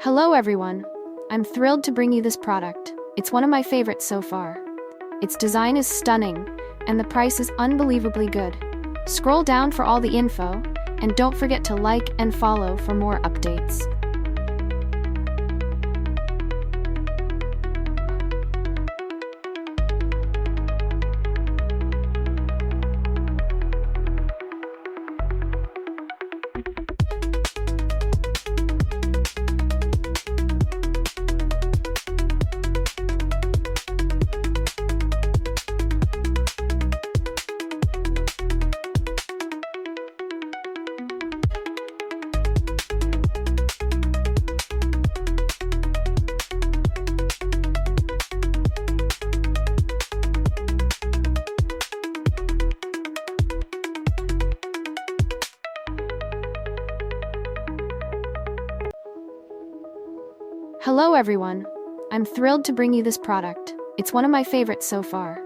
Hello everyone, I'm thrilled to bring you this product. It's one of my favorites so far. Its design is stunning, and the price is unbelievably good. Scroll down for all the info, and don't forget to like and follow for more updates. Hello everyone, I'm thrilled to bring you this product. It's one of my favorites so far.